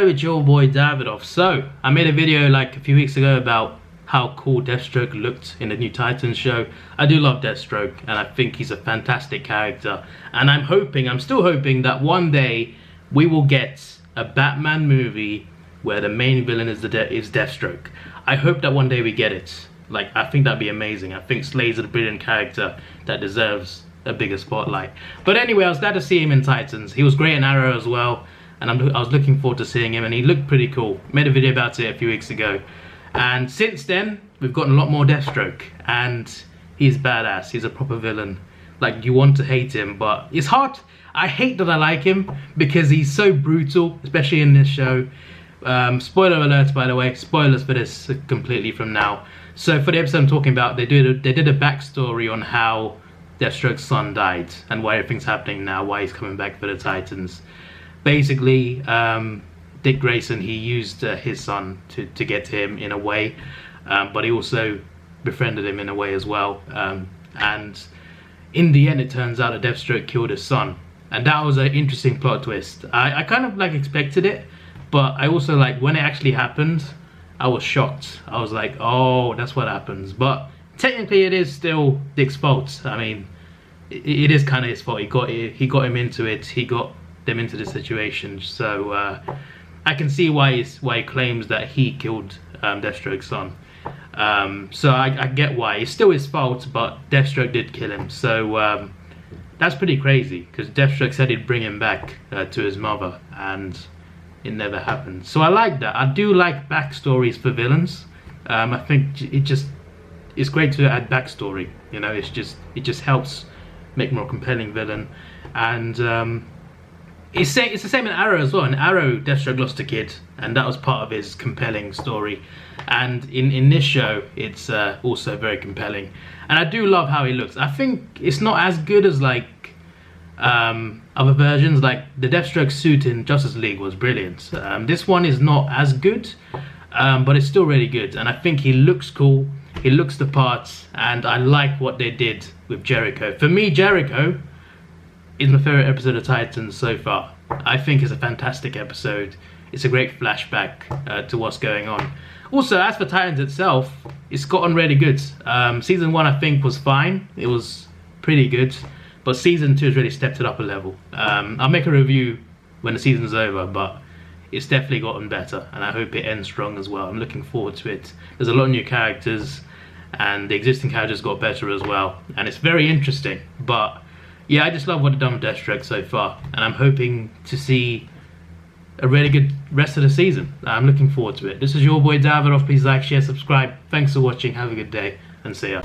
Hello, it's your boy Davidoff. So, I made a video like a few weeks ago about how cool Deathstroke looked in the new Titans show. I do love Deathstroke, and I think he's a fantastic character. And I'm still hoping that one day we will get a Batman movie where the main villain is Deathstroke. I hope that one day we get it. Like, I think that'd be amazing. I think Slade's a brilliant character that deserves a bigger spotlight. But anyway, I was glad to see him in Titans. He was great in Arrow as well. And I was looking forward to seeing him, and he looked pretty cool. Made a video about it a few weeks ago, and since then we've gotten a lot more Deathstroke, and he's badass. He's a proper villain. Like, you want to hate him, but it's hard. I hate that I like him because he's so brutal, especially in this show. Spoiler alerts, by the way. Spoilers for this completely from now. So for the episode I'm talking about, they did a backstory on how Deathstroke's son died and why everything's happening now, why he's coming back for the Titans. Basically, Dick Grayson, he used his son to get to him in a way, but he also befriended him in a way as well. And in the end, it turns out that Deathstroke killed his son, and that was an interesting plot twist. I kind of like expected it, but I also, like, when it actually happened, I was shocked. I was like, oh, that's what happens. But technically, it is still Dick's fault. I mean, it is kind of his fault. He got him into it. He got them into the situation, so I can see why he claims that he killed Deathstroke's son. So I get why. It's still his fault, but Deathstroke did kill him. So that's pretty crazy, because Deathstroke said he'd bring him back to his mother, and it never happened. So I like that. I do like backstories for villains. I think it's great to add backstory. You know, it just helps make more compelling villain. And it's the same in Arrow as well. In Arrow, Deathstroke lost a kid, and that was part of his compelling story. And in this show, it's also very compelling. And I do love how he looks. I think it's not as good as, like, other versions. Like, the Deathstroke suit in Justice League was brilliant. This one is not as good, but it's still really good. And I think he looks cool. He looks the part, and I like what they did with Jericho. For me, Jericho is my favorite episode of Titans so far. I think it's a fantastic episode. It's a great flashback to what's going on. Also, as for Titans itself, it's gotten really good. Season 1, I think, was fine. It was pretty good. But Season 2 has really stepped it up a level. I'll make a review when the season's over, but it's definitely gotten better, and I hope it ends strong as well. I'm looking forward to it. There's a lot of new characters, and the existing characters got better as well. And it's very interesting, but yeah, I just love what they've done with Deathstroke so far, and I'm hoping to see a really good rest of the season. I'm looking forward to it. This is your boy Davidoff. Please like, share, subscribe. Thanks for watching. Have a good day, and see ya.